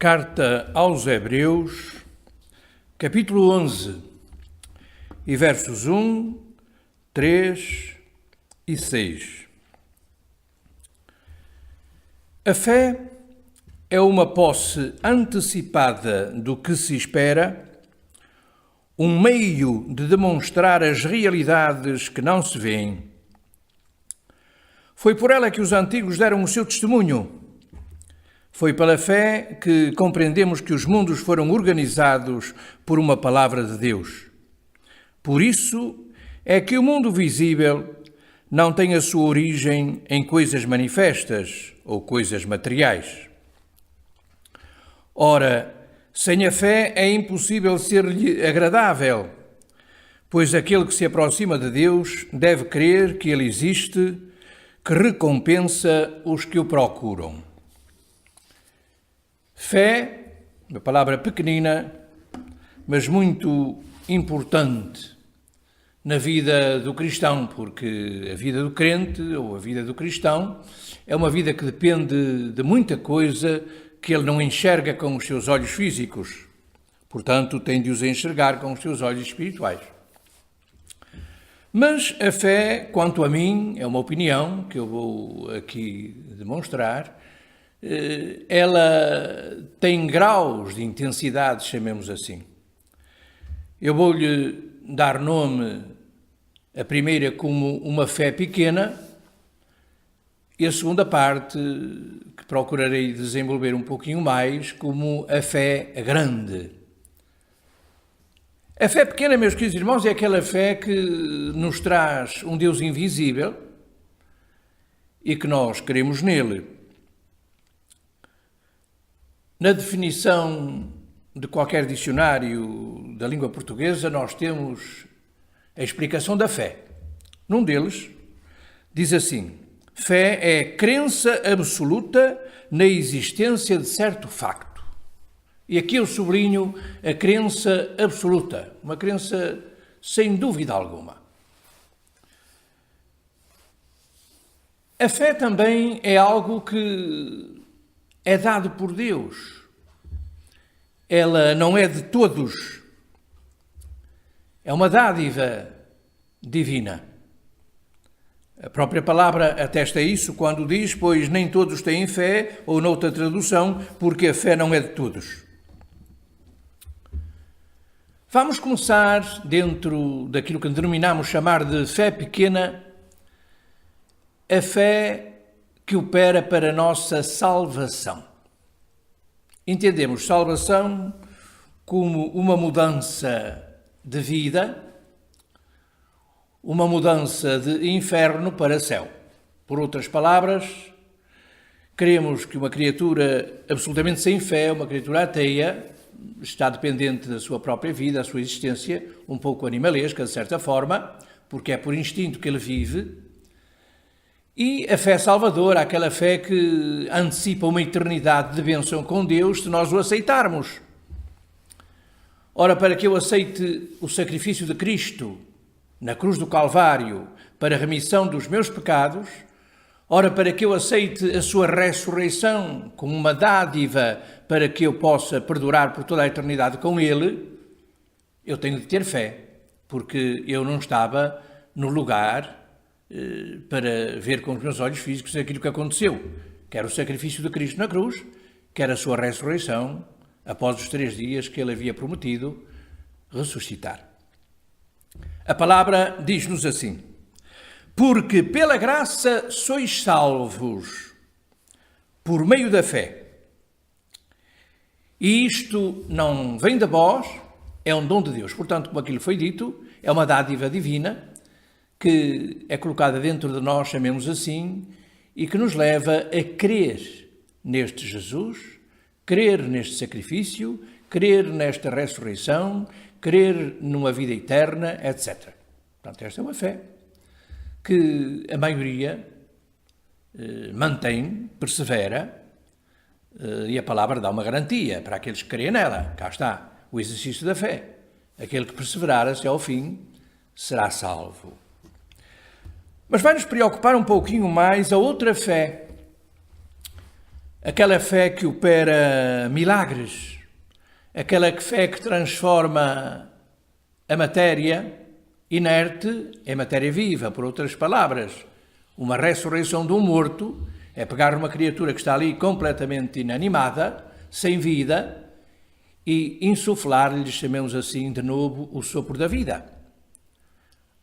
Carta aos Hebreus, capítulo 11, e versos 1, 3 e 6. A fé é uma posse antecipada do que se espera, um meio de demonstrar as realidades que não se veem. Foi por ela que os antigos deram o seu testemunho. Foi pela fé que compreendemos que os mundos foram organizados por uma palavra de Deus. Por isso é que o mundo visível não tem a sua origem em coisas manifestas ou coisas materiais. Ora, sem a fé é impossível ser-lhe agradável, pois aquele que se aproxima de Deus deve crer que Ele existe, que recompensa os que o procuram. Fé, uma palavra pequenina, mas muito importante na vida do cristão, porque a vida do crente ou a vida do cristão é uma vida que depende de muita coisa que ele não enxerga com os seus olhos físicos. Portanto, tem de os enxergar com os seus olhos espirituais. Mas a fé, quanto a mim, é uma opinião que eu vou aqui demonstrar. Ela tem graus de intensidade, chamemos assim. Eu vou-lhe dar nome, a primeira como uma fé pequena e a segunda parte, que procurarei desenvolver um pouquinho mais, como a fé grande. A fé pequena, meus queridos irmãos, é aquela fé que nos traz um Deus invisível e que nós cremos nele. Na definição de qualquer dicionário da língua portuguesa, nós temos a explicação da fé. Num deles, diz assim: fé é crença absoluta na existência de certo facto. E aqui eu sublinho a crença absoluta, uma crença sem dúvida alguma. A fé também é algo que é dado por Deus. Ela não é de todos. É uma dádiva divina. A própria palavra atesta isso quando diz, pois nem todos têm fé, ou noutra tradução, porque a fé não é de todos. Vamos começar dentro daquilo que denominamos chamar de fé pequena, a fé que opera para a nossa salvação. Entendemos salvação como uma mudança de vida, uma mudança de inferno para céu. Por outras palavras, queremos que uma criatura absolutamente sem fé, uma criatura ateia, está dependente da sua própria vida, da sua existência, um pouco animalesca, de certa forma, porque é por instinto que ele vive. E a fé salvadora, aquela fé que antecipa uma eternidade de bênção com Deus, se nós o aceitarmos. Ora, para que eu aceite o sacrifício de Cristo na cruz do Calvário para a remissão dos meus pecados, ora, para que eu aceite a sua ressurreição como uma dádiva para que eu possa perdurar por toda a eternidade com Ele, eu tenho de ter fé, porque eu não estava no lugar para ver com os meus olhos físicos aquilo que aconteceu, quer o sacrifício de Cristo na cruz, quer a sua ressurreição, após os 3 dias que ele havia prometido ressuscitar. A palavra diz-nos assim: porque pela graça sois salvos, por meio da fé. E isto não vem de vós, é um dom de Deus. Portanto, como aquilo foi dito, é uma dádiva divina, que é colocada dentro de nós, chamemos assim, e que nos leva a crer neste Jesus, crer neste sacrifício, crer nesta ressurreição, crer numa vida eterna, etc. Portanto, esta é uma fé que a maioria mantém, persevera, e a palavra dá uma garantia para aqueles que creem nela. Cá está o exercício da fé. Aquele que perseverar até ao fim será salvo. Mas vai nos preocupar um pouquinho mais a outra fé, aquela fé que opera milagres, aquela fé que transforma a matéria inerte em matéria viva. Por outras palavras, uma ressurreição de um morto é pegar uma criatura que está ali completamente inanimada, sem vida, e insuflar-lhe, chamemos assim de novo, o sopro da vida.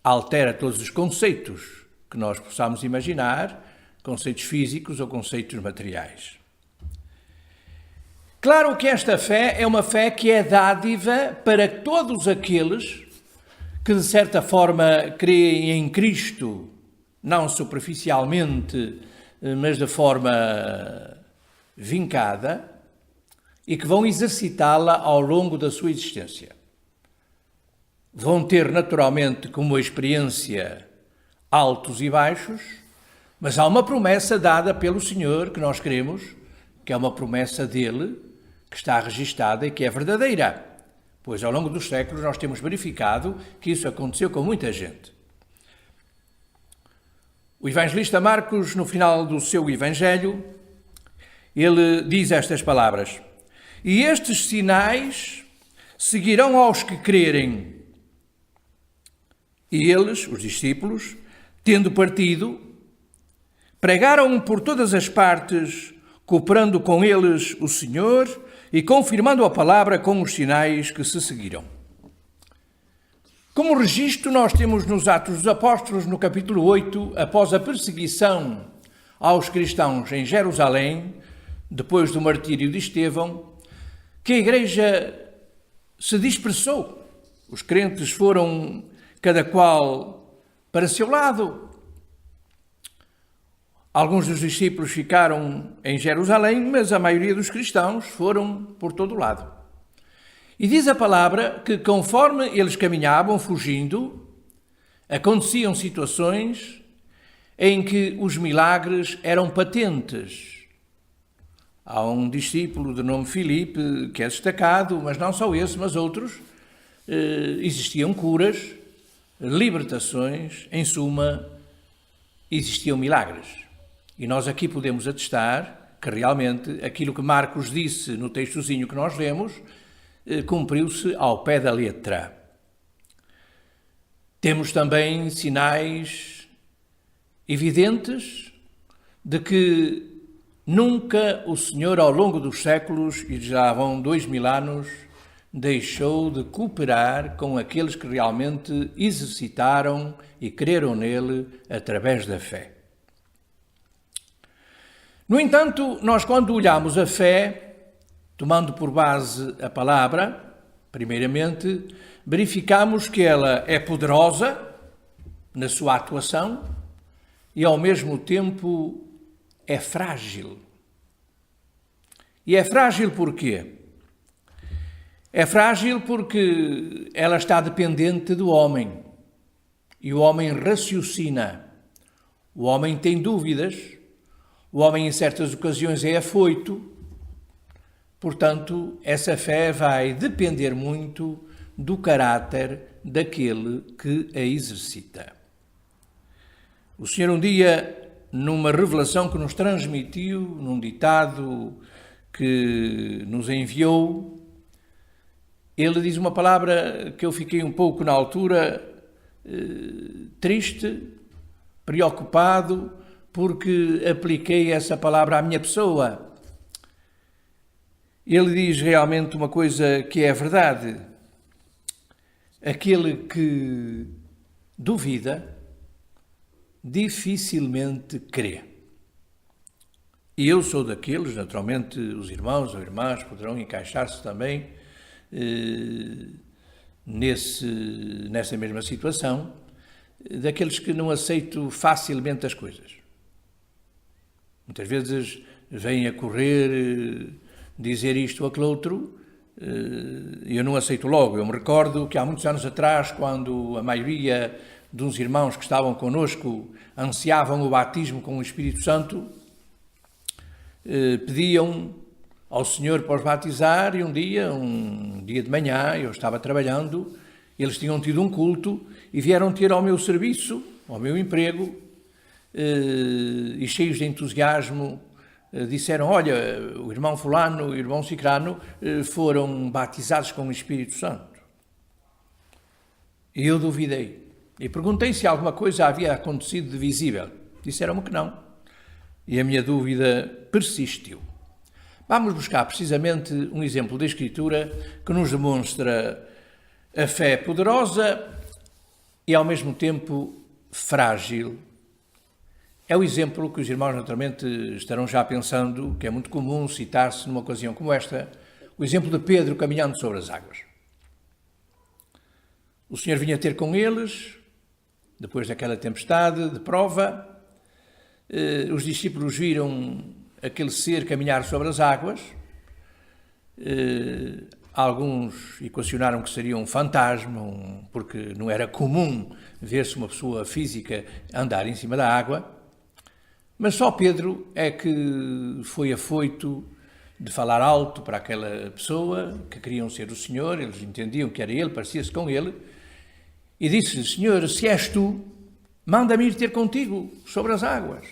Altera todos os conceitos que nós possamos imaginar, conceitos físicos ou conceitos materiais. Claro que esta fé é uma fé que é dádiva para todos aqueles que, de certa forma, creem em Cristo, não superficialmente, mas de forma vincada, e que vão exercitá-la ao longo da sua existência. Vão ter, naturalmente, como experiência, altos e baixos, mas há uma promessa dada pelo Senhor que nós queremos, que é uma promessa dele, que está registada e que é verdadeira, pois ao longo dos séculos nós temos verificado que isso aconteceu com muita gente. O evangelista Marcos, no final do seu evangelho, ele diz estas palavras: "E estes sinais seguirão aos que crerem." E eles, os discípulos, tendo partido, pregaram por todas as partes, cooperando com eles o Senhor e confirmando a palavra com os sinais que se seguiram. Como registro, nós temos nos Atos dos Apóstolos, no capítulo 8, após a perseguição aos cristãos em Jerusalém, depois do martírio de Estevão, que a igreja se dispersou. Os crentes foram cada qual para seu lado. Alguns dos discípulos ficaram em Jerusalém, mas a maioria dos cristãos foram por todo o lado. E diz a palavra que, conforme eles caminhavam fugindo, aconteciam situações em que os milagres eram patentes. Há um discípulo de nome Filipe que é destacado, mas não só esse, mas outros. Existiam curas, libertações, em suma, existiam milagres. E nós aqui podemos atestar que realmente aquilo que Marcos disse no textozinho que nós lemos cumpriu-se ao pé da letra. Temos também sinais evidentes de que nunca o Senhor, ao longo dos séculos, e já vão 2000 anos, deixou de cooperar com aqueles que realmente exercitaram e creram nele através da fé. No entanto, nós quando olhamos a fé, tomando por base a palavra, primeiramente, verificamos que ela é poderosa na sua atuação e, ao mesmo tempo, é frágil. E é frágil porquê? É frágil porque ela está dependente do homem. E o homem raciocina. O homem tem dúvidas. O homem, em certas ocasiões, é afoito. Portanto, essa fé vai depender muito do caráter daquele que a exercita. O Senhor um dia, numa revelação que nos transmitiu, num ditado que nos enviou, ele diz uma palavra que eu fiquei um pouco na altura triste, preocupado, porque apliquei essa palavra à minha pessoa. Ele diz realmente uma coisa que é verdade. Aquele que duvida dificilmente crê. E eu sou daqueles, naturalmente os irmãos ou irmãs poderão encaixar-se também nessa mesma situação, daqueles que não aceitam facilmente as coisas. Muitas vezes vêm a correr, dizer isto ou aquele outro, e eu não aceito logo. Eu me recordo que há muitos anos atrás, quando a maioria dos irmãos que estavam connosco ansiavam o batismo com o Espírito Santo, pediam ao Senhor para os batizar, e um dia de manhã, eu estava trabalhando, eles tinham tido um culto e vieram ter ao meu serviço, ao meu emprego, e cheios de entusiasmo, disseram, olha, o irmão fulano e o irmão cicrano foram batizados com o Espírito Santo. E eu duvidei. E perguntei se alguma coisa havia acontecido de visível. Disseram-me que não. E a minha dúvida persistiu. Vamos buscar precisamente um exemplo da Escritura que nos demonstra a fé poderosa e ao mesmo tempo frágil. É o exemplo que os irmãos naturalmente estarão já pensando, que é muito comum citar-se numa ocasião como esta, o exemplo de Pedro caminhando sobre as águas. O Senhor vinha ter com eles, depois daquela tempestade de prova, os discípulos viram aquele ser caminhar sobre as águas, alguns equacionaram que seria um fantasma, porque não era comum ver-se uma pessoa física andar em cima da água, mas só Pedro é que foi afoito de falar alto para aquela pessoa, que queriam ser o Senhor, eles entendiam que era ele, parecia-se com ele, e disse-lhe, Senhor, se és tu, manda-me ir ter contigo sobre as águas.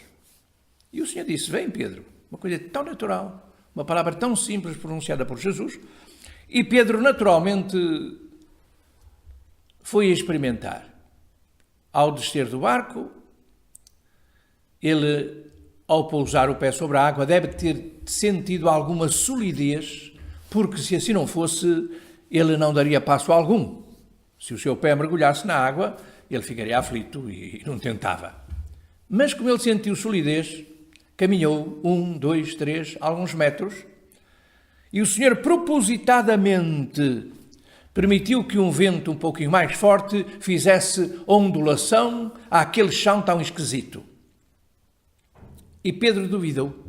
E o Senhor disse, vem Pedro, uma coisa tão natural, uma palavra tão simples pronunciada por Jesus, e Pedro naturalmente foi experimentar. Ao descer do barco, ele, ao pousar o pé sobre a água, deve ter sentido alguma solidez, porque se assim não fosse, ele não daria passo algum. Se o seu pé mergulhasse na água, ele ficaria aflito e não tentava. Mas como ele sentiu solidez, caminhou 1, 2, 3, alguns metros, e o Senhor propositadamente permitiu que um vento um pouquinho mais forte fizesse ondulação àquele chão tão esquisito. E Pedro duvidou.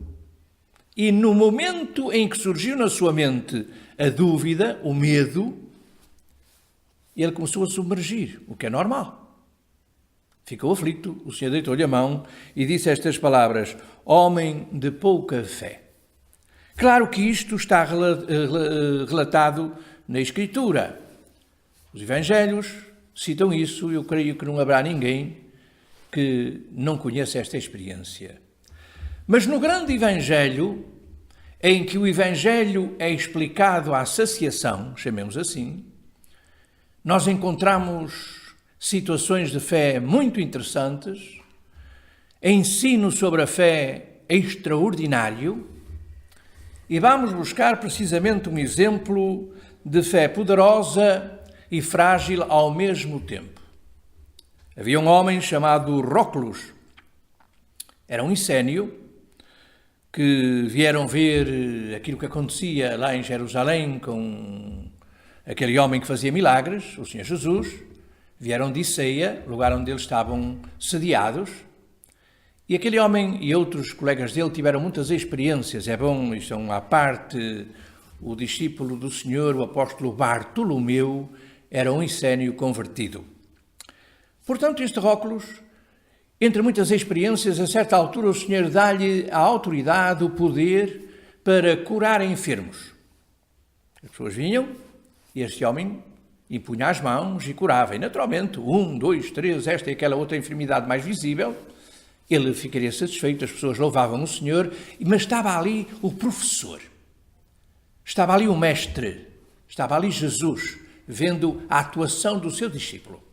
E no momento em que surgiu na sua mente a dúvida, o medo, ele começou a submergir, o que é normal. Ficou aflito, o Senhor deitou-lhe a mão e disse estas palavras, homem de pouca fé. Claro que isto está relatado na Escritura. Os Evangelhos citam isso e eu creio que não haverá ninguém que não conheça esta experiência. Mas no grande Evangelho, em que o Evangelho é explicado à saciação, chamemos assim, nós encontramos situações de fé muito interessantes, ensino sobre a fé extraordinário, e vamos buscar precisamente um exemplo de fé poderosa e frágil ao mesmo tempo. Havia um homem chamado Róculos, era um essênio, que vieram ver aquilo que acontecia lá em Jerusalém com aquele homem que fazia milagres, o Senhor Jesus, vieram de Iceia, lugar onde eles estavam sediados, e aquele homem e outros colegas dele tiveram muitas experiências. É bom, isto é à parte, o discípulo do Senhor, o apóstolo Bartolomeu, era um essênio convertido. Portanto, este Róculos, entre muitas experiências, a certa altura o Senhor dá-lhe a autoridade, o poder para curar enfermos. As pessoas vinham e este homem impunha as mãos e curava. E naturalmente, 1, 2, 3, esta e aquela outra enfermidade mais visível, ele ficaria satisfeito, as pessoas louvavam o Senhor, mas estava ali o professor, estava ali o mestre, estava ali Jesus, vendo a atuação do seu discípulo.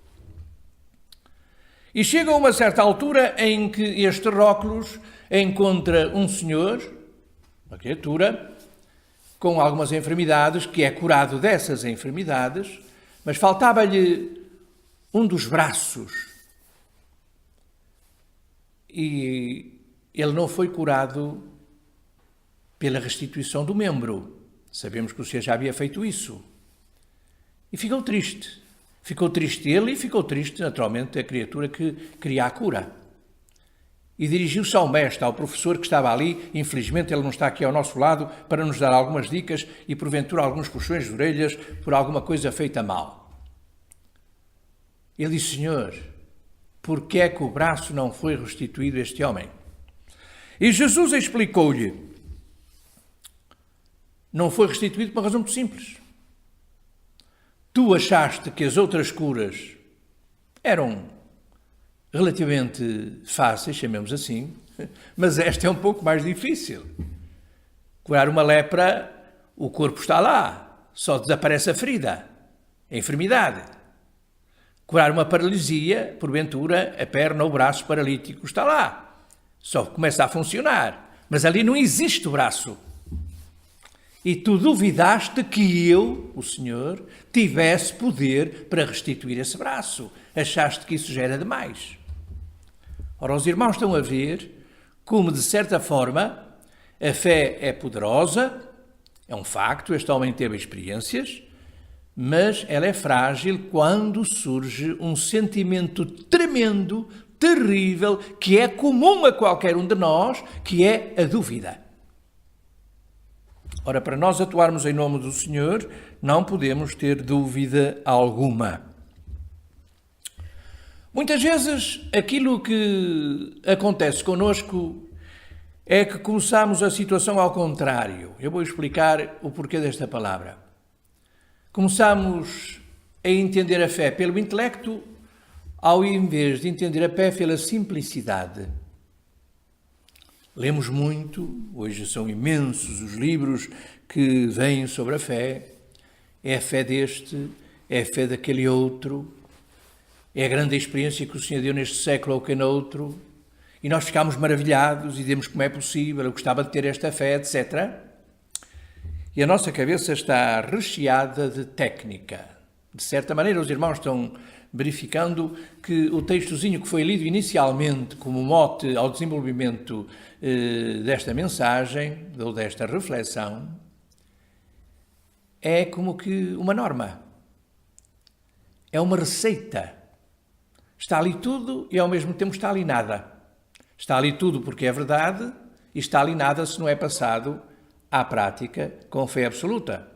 E chega a uma certa altura em que este Róculos encontra um senhor, uma criatura, com algumas enfermidades, que é curado dessas enfermidades, mas faltava-lhe um dos braços. E ele não foi curado pela restituição do membro. Sabemos que o Senhor já havia feito isso. E ficou triste. Ficou triste ele e ficou triste, naturalmente, a criatura que queria a cura. E dirigiu-se ao mestre, ao professor que estava ali. Infelizmente ele não está aqui ao nosso lado para nos dar algumas dicas e porventura alguns puxões de orelhas por alguma coisa feita mal. Ele disse, Senhor, por que é que o braço não foi restituído a este homem? E Jesus explicou-lhe, não foi restituído por uma razão muito simples. Tu achaste que as outras curas eram relativamente fáceis, chamemos assim, Mas esta é um pouco mais difícil. Curar uma lepra, o corpo está lá, só desaparece a ferida, a enfermidade. Curar uma paralisia, porventura, a perna ou o braço paralítico está lá, só começa a funcionar, mas ali não existe o braço. E tu duvidaste que eu, o Senhor, tivesse poder para restituir esse braço. Achaste que isso já era demais. Ora, os irmãos estão a ver como, de certa forma, a fé é poderosa, é um facto, este homem teve experiências, mas ela é frágil quando surge um sentimento tremendo, terrível, que é comum a qualquer um de nós, que é a dúvida. Ora, para nós atuarmos em nome do Senhor, não podemos ter dúvida alguma. Muitas vezes, aquilo que acontece connosco é que começamos a situação ao contrário. Eu vou explicar o porquê desta palavra. Começamos a entender a fé pelo intelecto, ao invés de entender a fé pela simplicidade. Lemos muito, hoje são imensos os livros que vêm sobre a fé. É a fé deste, é a fé daquele outro, é a grande experiência que o Senhor deu neste século ou que noutro, e nós ficamos maravilhados e dizemos como é possível, eu gostava de ter esta fé, etc. E a nossa cabeça está recheada de técnica. De certa maneira, os irmãos estão verificando que o textozinho que foi lido inicialmente como mote ao desenvolvimento desta mensagem, ou desta reflexão, é como que uma norma. É uma receita. Está ali tudo e ao mesmo tempo está ali nada. Está ali tudo porque é verdade e está ali nada se não é passado à prática com fé absoluta.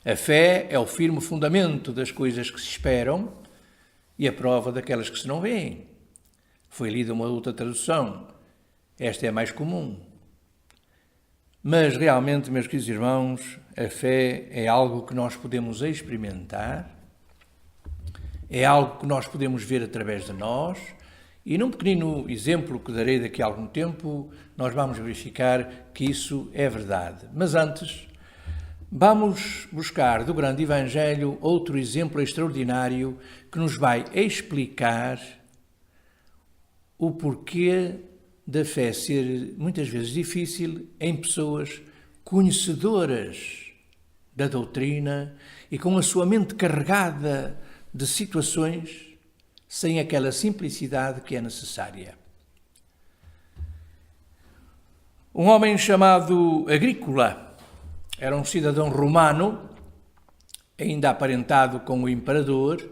A fé é o firme fundamento das coisas que se esperam e a prova daquelas que se não veem. Foi lida uma outra tradução. Esta é a mais comum. Mas realmente, meus queridos irmãos, a fé é algo que nós podemos experimentar, é algo que nós podemos ver através de nós, e num pequenino exemplo que darei daqui a algum tempo, nós vamos verificar que isso é verdade. Mas antes, vamos buscar do grande Evangelho outro exemplo extraordinário que nos vai explicar o porquê da fé ser muitas vezes difícil em pessoas conhecedoras da doutrina e com a sua mente carregada de situações sem aquela simplicidade que é necessária. Um homem chamado Agrícola era um cidadão romano, ainda aparentado com o imperador.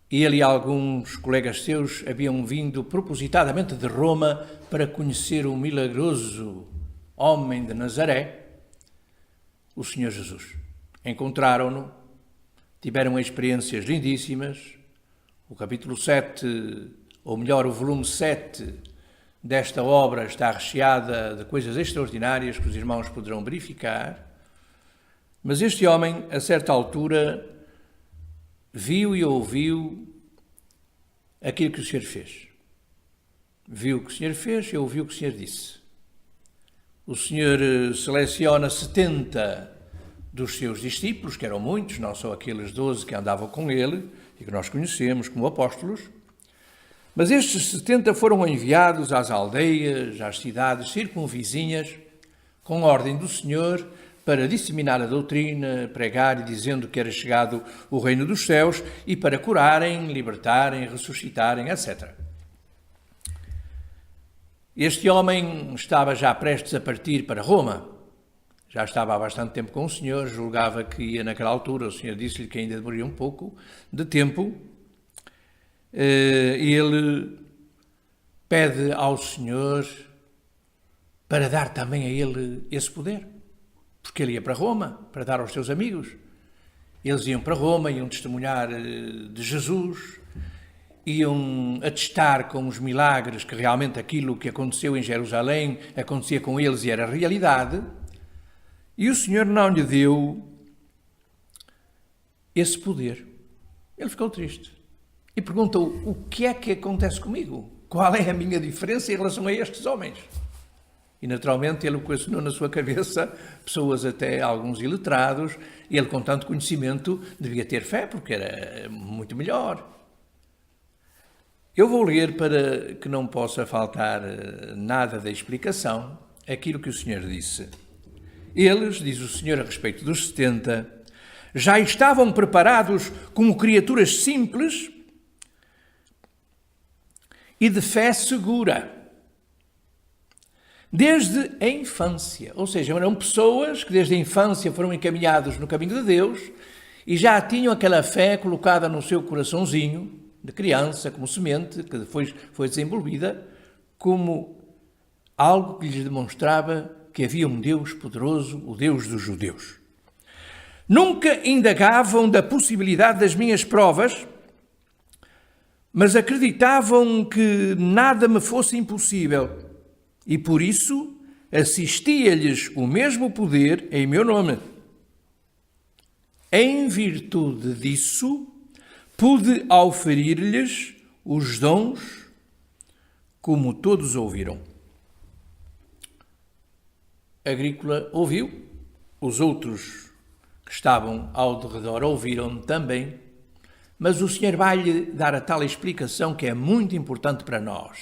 Ele e alguns colegas seus haviam vindo propositadamente de Roma para conhecer o milagroso homem de Nazaré, o Senhor Jesus. Encontraram-no, tiveram experiências lindíssimas. O capítulo 7, ou melhor, o volume 7 desta obra está recheada de coisas extraordinárias que os irmãos poderão verificar. Mas este homem, a certa altura, viu e ouviu aquilo que o Senhor fez. Viu o que o Senhor fez e ouviu o que o Senhor disse. O Senhor seleciona 70 dos seus discípulos, que eram muitos, não só aqueles 12 que andavam com ele e que nós conhecemos como apóstolos, mas estes 70 foram enviados às aldeias, às cidades circunvizinhas, com ordem do Senhor, para disseminar a doutrina, pregar e dizendo que era chegado o reino dos céus e para curarem, libertarem, ressuscitarem, etc. Este homem estava já prestes a partir para Roma. Já estava há bastante tempo com o Senhor, julgava que ia naquela altura, o Senhor disse-lhe que ainda demoraria um pouco de tempo. E ele pede ao Senhor para dar também a ele esse poder. Porque ele ia para Roma, para dar aos seus amigos. Eles iam para Roma, iam testemunhar de Jesus, iam atestar com os milagres que realmente aquilo que aconteceu em Jerusalém acontecia com eles e era realidade. E o Senhor não lhe deu esse poder. Ele ficou triste. E perguntou, o que é que acontece comigo? qual é a minha diferença em relação a estes homens? E naturalmente ele equacionou na sua cabeça pessoas até alguns iletrados, e ele com tanto conhecimento devia ter fé, porque era muito melhor. Eu vou ler para que não possa faltar nada da explicação aquilo que o Senhor disse. Eles, diz o Senhor a respeito dos 70, já estavam preparados como criaturas simples e de fé segura, desde a infância. Ou seja, eram pessoas que desde a infância foram encaminhados no caminho de Deus e já tinham aquela fé colocada no seu coraçãozinho, de criança, como semente, que depois foi desenvolvida, como algo que lhes demonstrava que havia um Deus poderoso, o Deus dos judeus. Nunca indagavam da possibilidade das minhas provas, mas acreditavam que nada me fosse impossível e, por isso, assistia-lhes o mesmo poder em meu nome. Em virtude disso, pude oferir-lhes os dons, como todos ouviram. Agrícola ouviu, os outros que estavam ao derredor ouviram também, mas o Senhor vai-lhe dar a tal explicação que é muito importante para nós,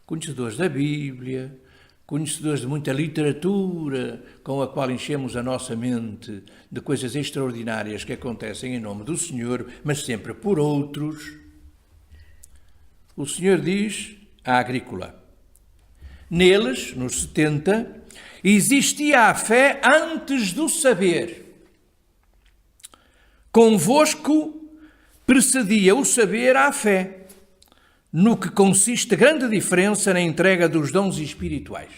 conhecedores da Bíblia, conhecedores de muita literatura com a qual enchemos a nossa mente de coisas extraordinárias que acontecem em nome do Senhor, mas sempre por outros. O Senhor diz à Agrícola: neles, nos 70, existia a fé antes do saber. Convosco precedia o saber à fé, no que consiste grande diferença na entrega dos dons espirituais.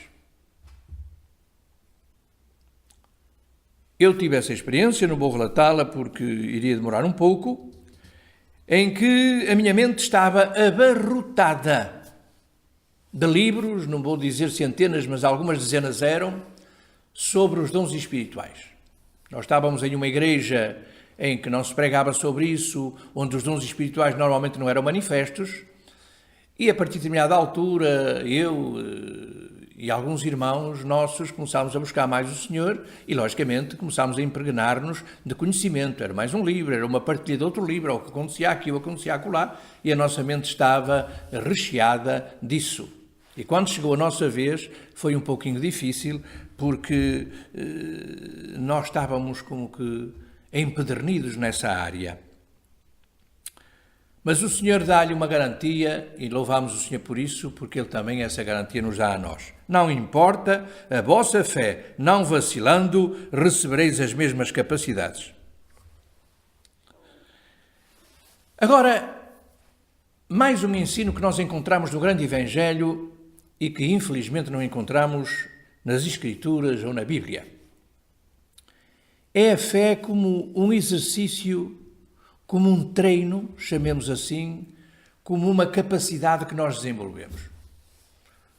Eu tive essa experiência, não vou relatá-la porque iria demorar um pouco, em que a minha mente estava abarrotada de livros, não vou dizer centenas, mas algumas dezenas eram, sobre os dons espirituais. Nós estávamos em uma igreja em que não se pregava sobre isso, onde os dons espirituais normalmente não eram manifestos, e a partir de determinada altura, eu e alguns irmãos nossos começámos a buscar mais o Senhor e, logicamente, começámos a impregnar-nos de conhecimento. Era mais um livro, era uma partilha de outro livro, ou o que acontecia aqui, ou o que acontecia acolá, e a nossa mente estava recheada disso. E quando chegou a nossa vez, foi um pouquinho difícil, porque nós estávamos como que empedernidos nessa área. Mas o Senhor dá-lhe uma garantia, e louvamos o Senhor por isso, porque Ele também essa garantia nos dá a nós. Não importa a vossa fé, não vacilando, recebereis as mesmas capacidades. Agora, mais um ensino que nós encontramos no grande Evangelho e que infelizmente não encontramos nas Escrituras ou na Bíblia. É a fé como um exercício, como um treino, chamemos assim, como uma capacidade que nós desenvolvemos.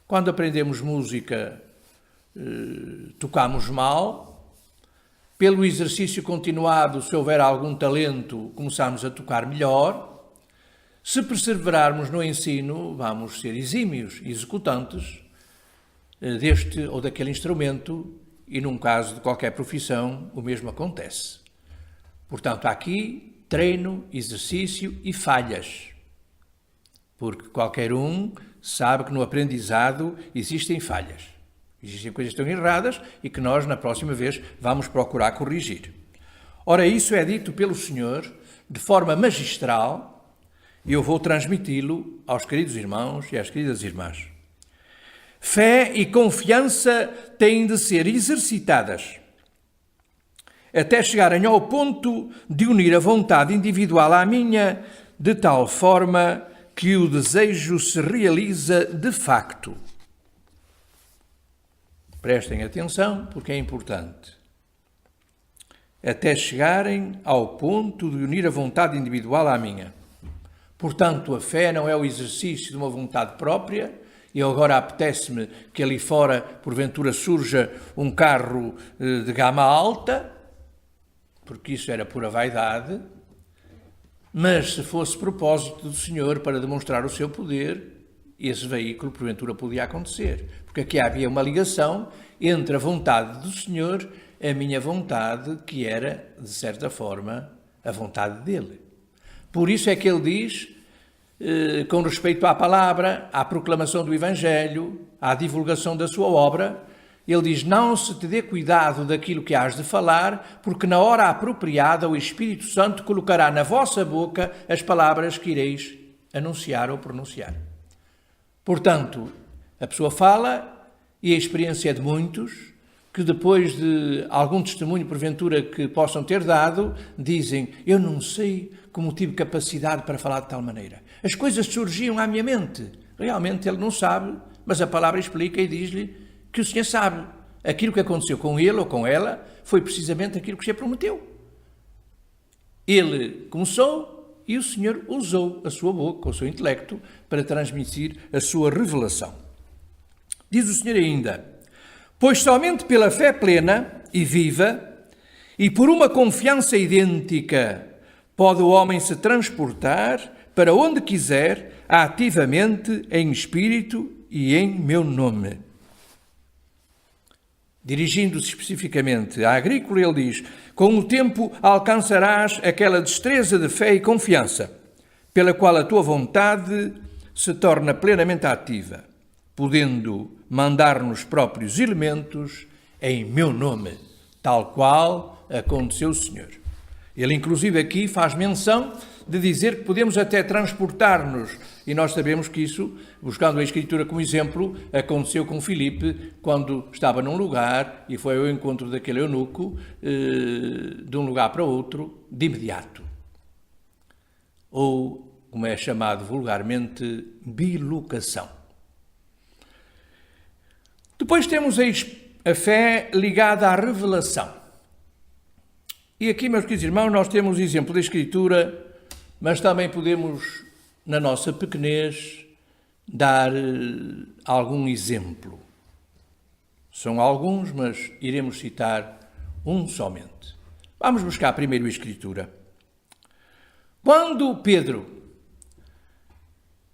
Quando aprendemos música, tocamos mal. Pelo exercício continuado, se houver algum talento, começamos a tocar melhor. Se perseverarmos no ensino, vamos ser exímios, executantes deste ou daquele instrumento, e num caso de qualquer profissão, o mesmo acontece. Portanto, há aqui treino, exercício e falhas, porque qualquer um sabe que no aprendizado existem falhas, existem coisas que estão erradas e que nós, na próxima vez, vamos procurar corrigir. Ora, isso é dito pelo Senhor de forma magistral e eu vou transmiti-lo aos queridos irmãos e às queridas irmãs. Fé e confiança têm de ser exercitadas até chegarem ao ponto de unir a vontade individual à minha, de tal forma que o desejo se realiza de facto. Prestem atenção, porque é importante. Até chegarem ao ponto de unir a vontade individual à minha. Portanto, a fé não é o exercício de uma vontade própria, e agora apetece-me que ali fora, porventura, surja um carro de gama alta, porque isso era pura vaidade, mas se fosse propósito do Senhor para demonstrar o seu poder, esse veículo porventura podia acontecer. Porque aqui havia uma ligação entre a vontade do Senhor e a minha vontade, que era, de certa forma, a vontade dele. Por isso é que ele diz, com respeito à palavra, à proclamação do Evangelho, à divulgação da sua obra, ele diz, não se te dê cuidado daquilo que has de falar, porque na hora apropriada o Espírito Santo colocará na vossa boca as palavras que ireis anunciar ou pronunciar. Portanto, a pessoa fala e a experiência é de muitos, que depois de algum testemunho, porventura, que possam ter dado, dizem, eu não sei como tive capacidade para falar de tal maneira. As coisas surgiam à minha mente. Realmente ele não sabe, mas a palavra explica e diz-lhe que o Senhor sabe. Aquilo que aconteceu com ele ou com ela foi precisamente aquilo que o Senhor prometeu. Ele começou e o Senhor usou a sua boca, o seu intelecto, para transmitir a sua revelação. Diz o Senhor ainda, pois somente pela fé plena e viva e por uma confiança idêntica pode o homem se transportar para onde quiser, ativamente, em espírito e em meu nome. Dirigindo-se especificamente à agrícola, ele diz, com o tempo alcançarás aquela destreza de fé e confiança, pela qual a tua vontade se torna plenamente ativa, podendo mandar nos próprios elementos em meu nome, tal qual aconteceu o Senhor. Ele, inclusive, aqui faz menção de dizer que podemos até transportar-nos, e nós sabemos que isso, buscando a Escritura como exemplo, aconteceu com Filipe quando estava num lugar e foi ao encontro daquele eunuco, de um lugar para outro, de imediato. Ou, como é chamado vulgarmente, bilocação. Depois temos a fé ligada à revelação. E aqui, meus queridos irmãos, nós temos o exemplo da Escritura, mas também podemos, na nossa pequenez, dar algum exemplo. São alguns, mas iremos citar um somente. Vamos buscar primeiro a Escritura. Quando Pedro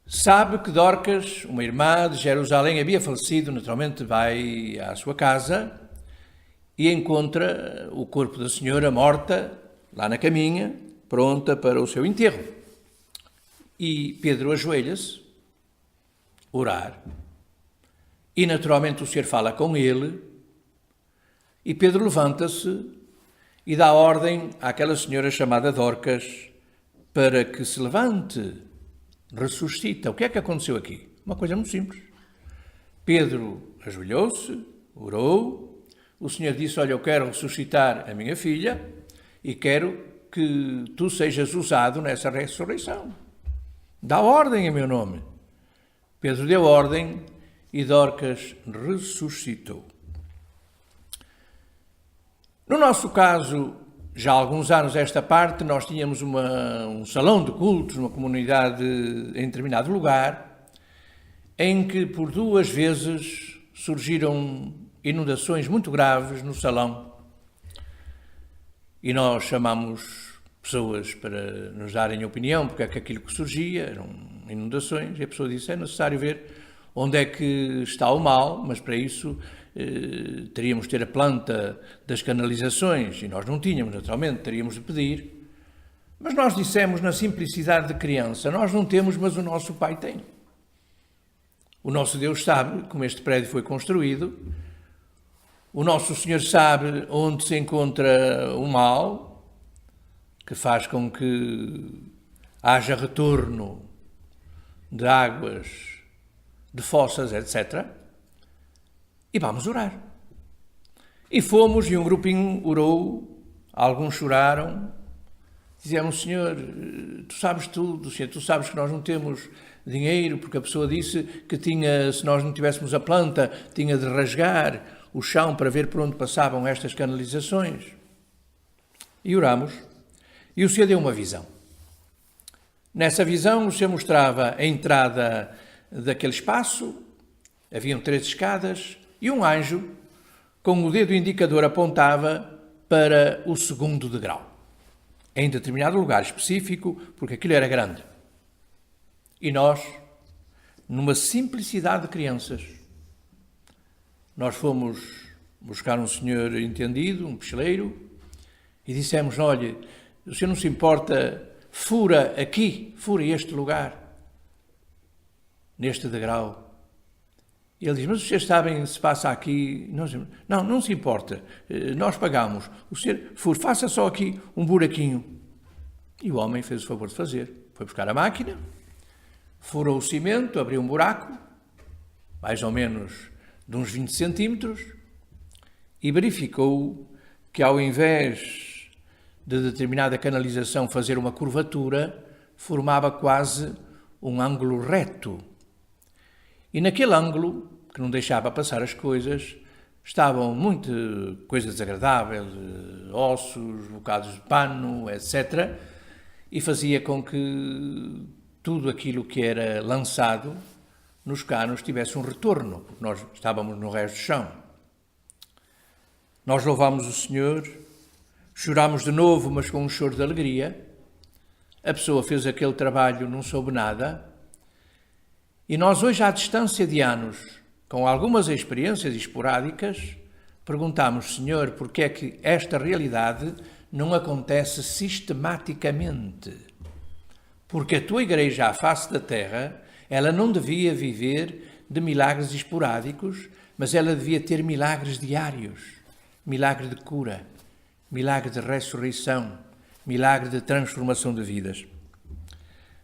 sabe que Dorcas, uma irmã de Jerusalém, havia falecido, naturalmente vai à sua casa e encontra o corpo da senhora morta, lá na caminha, pronta para o seu enterro. E Pedro ajoelha-se, orar, e naturalmente o Senhor fala com ele, e Pedro levanta-se e dá ordem àquela senhora chamada Dorcas para que se levante, ressuscita. O que é que aconteceu aqui? Uma coisa muito simples. Pedro ajoelhou-se, orou, o Senhor disse, olha, eu quero ressuscitar a minha filha e quero que tu sejas usado nessa ressurreição. Dá ordem em meu nome. Pedro deu ordem e Dorcas ressuscitou. No nosso caso, já há alguns anos esta parte, nós tínhamos um salão de cultos, uma comunidade em determinado lugar, em que por 2 vezes surgiram inundações muito graves no salão. E nós chamamos pessoas para nos darem opinião, porque é que aquilo que surgia eram inundações, e a pessoa disse, é necessário ver onde é que está o mal, mas para isso teríamos de ter a planta das canalizações, e nós não tínhamos, naturalmente, teríamos de pedir. Mas nós dissemos na simplicidade de criança, nós não temos, mas o nosso Pai tem. O nosso Deus sabe como este prédio foi construído, o nosso Senhor sabe onde se encontra o mal, que faz com que haja retorno de águas, de fossas, etc. E vamos orar. E fomos, e um grupinho orou, alguns choraram, dizemos, Senhor, tu sabes tudo, Senhor, tu sabes que nós não temos dinheiro, porque a pessoa disse que tinha, se nós não tivéssemos a planta, tinha de rasgar o chão para ver por onde passavam estas canalizações. E oramos, e o Senhor deu uma visão. Nessa visão, o Senhor mostrava a entrada daquele espaço, haviam 3 escadas, e um anjo, com o dedo indicador, apontava para o 2º degrau, em determinado lugar específico, porque aquilo era grande. E nós, numa simplicidade de crianças. Nós fomos buscar um senhor entendido, um picheleiro, e dissemos, olha, o senhor não se importa, fura este lugar, neste degrau. E ele diz, mas vocês sabem se passa aqui? Não se importa, nós pagamos. O senhor, faça só aqui um buraquinho. E o homem fez o favor de fazer. Foi buscar a máquina, furou o cimento, abriu um buraco, mais ou menos de uns 20 centímetros, e verificou que ao invés de determinada canalização fazer uma curvatura, formava quase um ângulo reto. E naquele ângulo, que não deixava passar as coisas, estavam muita coisa desagradável, ossos, bocados de pano, etc., e fazia com que tudo aquilo que era lançado nos canos tivesse um retorno, porque nós estávamos no resto do chão. Nós louvámos o Senhor, chorámos de novo, mas com um choro de alegria. A pessoa fez aquele trabalho, não soube nada. E nós hoje, à distância de anos, com algumas experiências esporádicas, perguntamos, Senhor, porque é que esta realidade não acontece sistematicamente? Porque a tua igreja à face da terra, ela não devia viver de milagres esporádicos, mas ela devia ter milagres diários, milagre de cura, milagre de ressurreição, milagre de transformação de vidas.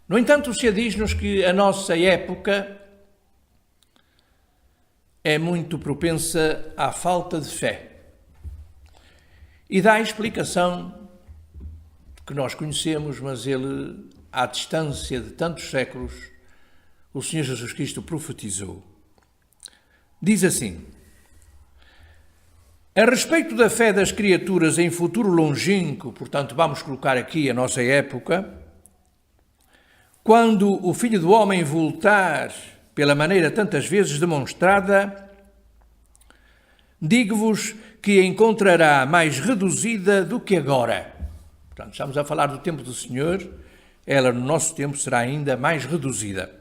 No entanto, o Senhor diz-nos que a nossa época é muito propensa à falta de fé. E dá a explicação que nós conhecemos, mas ele, à distância de tantos séculos, o Senhor Jesus Cristo profetizou. Diz assim, a respeito da fé das criaturas em futuro longínquo, portanto vamos colocar aqui a nossa época, quando o Filho do Homem voltar pela maneira tantas vezes demonstrada, digo-vos que a encontrará mais reduzida do que agora. Portanto, estamos a falar do tempo do Senhor, ela no nosso tempo será ainda mais reduzida.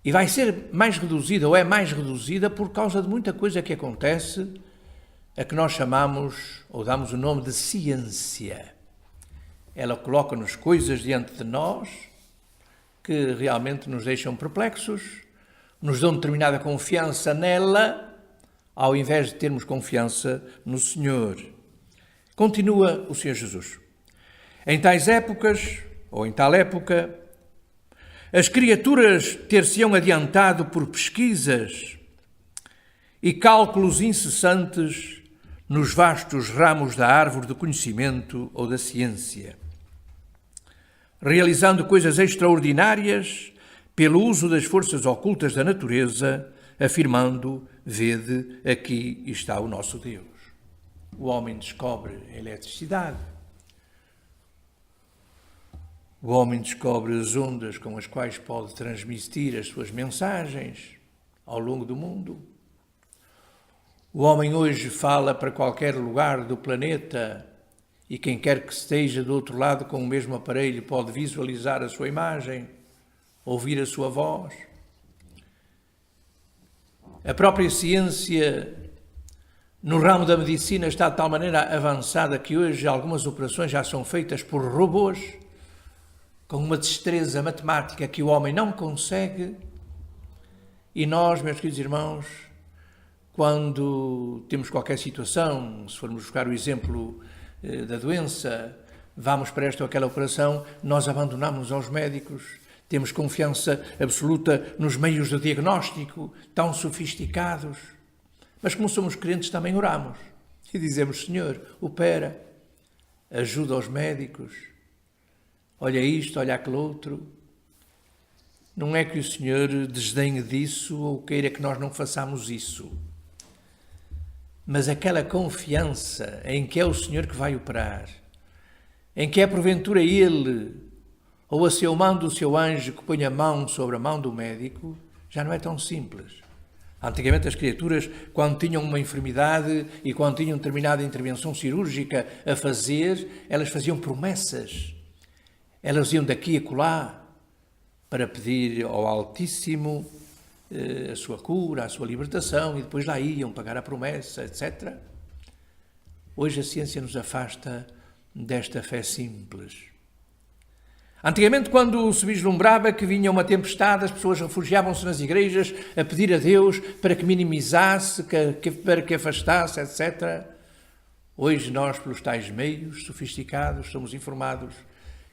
E vai ser mais reduzida, ou é mais reduzida, por causa de muita coisa que acontece, a que nós chamamos, ou damos o nome de ciência. Ela coloca-nos coisas diante de nós que realmente nos deixam perplexos, nos dão determinada confiança nela, ao invés de termos confiança no Senhor. Continua o Senhor Jesus. Em tais épocas, ou em tal época, as criaturas ter-se-ão adiantado por pesquisas e cálculos incessantes nos vastos ramos da árvore do conhecimento ou da ciência, realizando coisas extraordinárias pelo uso das forças ocultas da natureza, afirmando, vede, aqui está o nosso Deus. O homem descobre a eletricidade. O homem descobre as ondas com as quais pode transmitir as suas mensagens ao longo do mundo. O homem hoje fala para qualquer lugar do planeta e quem quer que esteja do outro lado com o mesmo aparelho pode visualizar a sua imagem, ouvir a sua voz. A própria ciência no ramo da medicina está de tal maneira avançada que hoje algumas operações já são feitas por robôs com uma destreza matemática que o homem não consegue. E nós, meus queridos irmãos, quando temos qualquer situação, se formos buscar o exemplo da doença, vamos para esta ou aquela operação, nós abandonamos aos médicos, temos confiança absoluta nos meios de diagnóstico, tão sofisticados. Mas como somos crentes, também oramos e dizemos, Senhor, opera, ajuda os médicos, olha isto, olha aquele outro. Não é que o Senhor desdenhe disso ou queira que nós não façamos isso. Mas aquela confiança em que é o Senhor que vai operar, em que é porventura Ele, ou a seu mando o seu anjo que põe a mão sobre a mão do médico, já não é tão simples. Antigamente as criaturas, quando tinham uma enfermidade e quando tinham determinada intervenção cirúrgica a fazer, elas faziam promessas. Elas iam daqui a acolá, para pedir ao Altíssimo a sua cura, a sua libertação, e depois lá iam pagar a promessa, etc. Hoje a ciência nos afasta desta fé simples. Antigamente, quando se vislumbrava que vinha uma tempestade, as pessoas refugiavam-se nas igrejas a pedir a Deus para que minimizasse, para que afastasse, etc. Hoje nós, pelos tais meios sofisticados, somos informados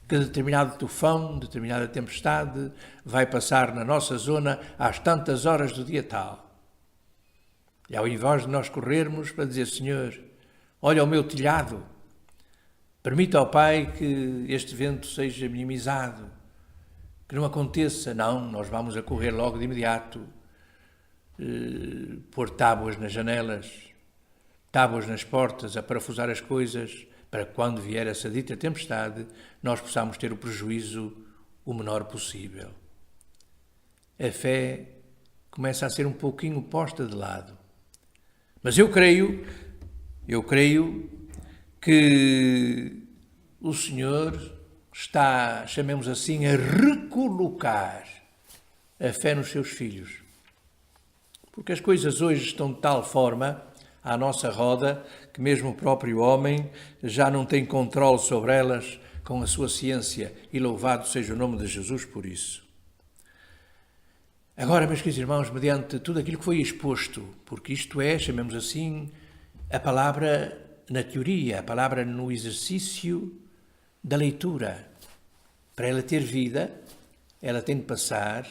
que determinado tufão, determinada tempestade vai passar na nossa zona às tantas horas do dia tal. E ao invés de nós corrermos para dizer: Senhor, olha o meu telhado, permita ao Pai que este vento seja minimizado, que não aconteça. Não, nós vamos a correr logo de imediato, pôr tábuas nas janelas, tábuas nas portas, a parafusar as coisas, para que quando vier essa dita tempestade, nós possamos ter o prejuízo o menor possível. A fé começa a ser um pouquinho posta de lado. Mas eu creio que o Senhor está, chamemos assim, a recolocar a fé nos seus filhos. Porque as coisas hoje estão de tal forma à nossa roda que mesmo o próprio homem já não tem controle sobre elas com a sua ciência, e louvado seja o nome de Jesus por isso. Agora, meus queridos irmãos, mediante tudo aquilo que foi exposto, porque isto é, chamemos assim, a palavra na teoria, a palavra no exercício da leitura. Para ela ter vida, ela tem de passar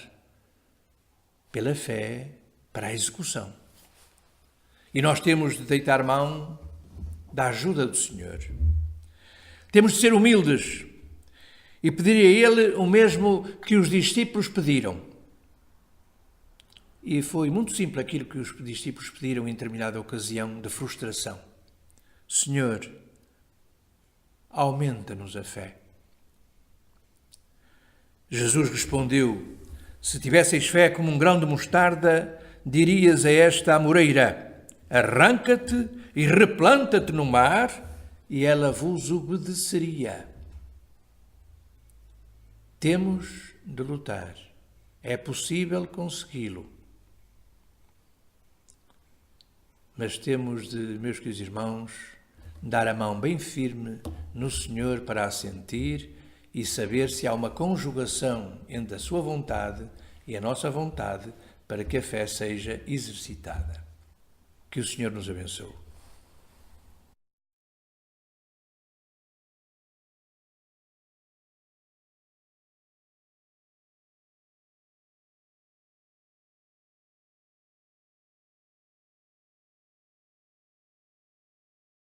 pela fé para a execução. E nós temos de deitar mão da ajuda do Senhor. Temos de ser humildes e pedir a Ele o mesmo que os discípulos pediram. E foi muito simples aquilo que os discípulos pediram em determinada ocasião de frustração. Senhor, aumenta-nos a fé. Jesus respondeu: se tivesseis fé como um grão de mostarda, dirias a esta amoreira: arranca-te e replanta-te no mar, e ela vos obedeceria. Temos de lutar. É possível consegui-lo. Mas temos de, meus queridos irmãos, dar a mão bem firme no Senhor para a sentir e saber se há uma conjugação entre a sua vontade e a nossa vontade para que a fé seja exercitada. Que o Senhor nos abençoe.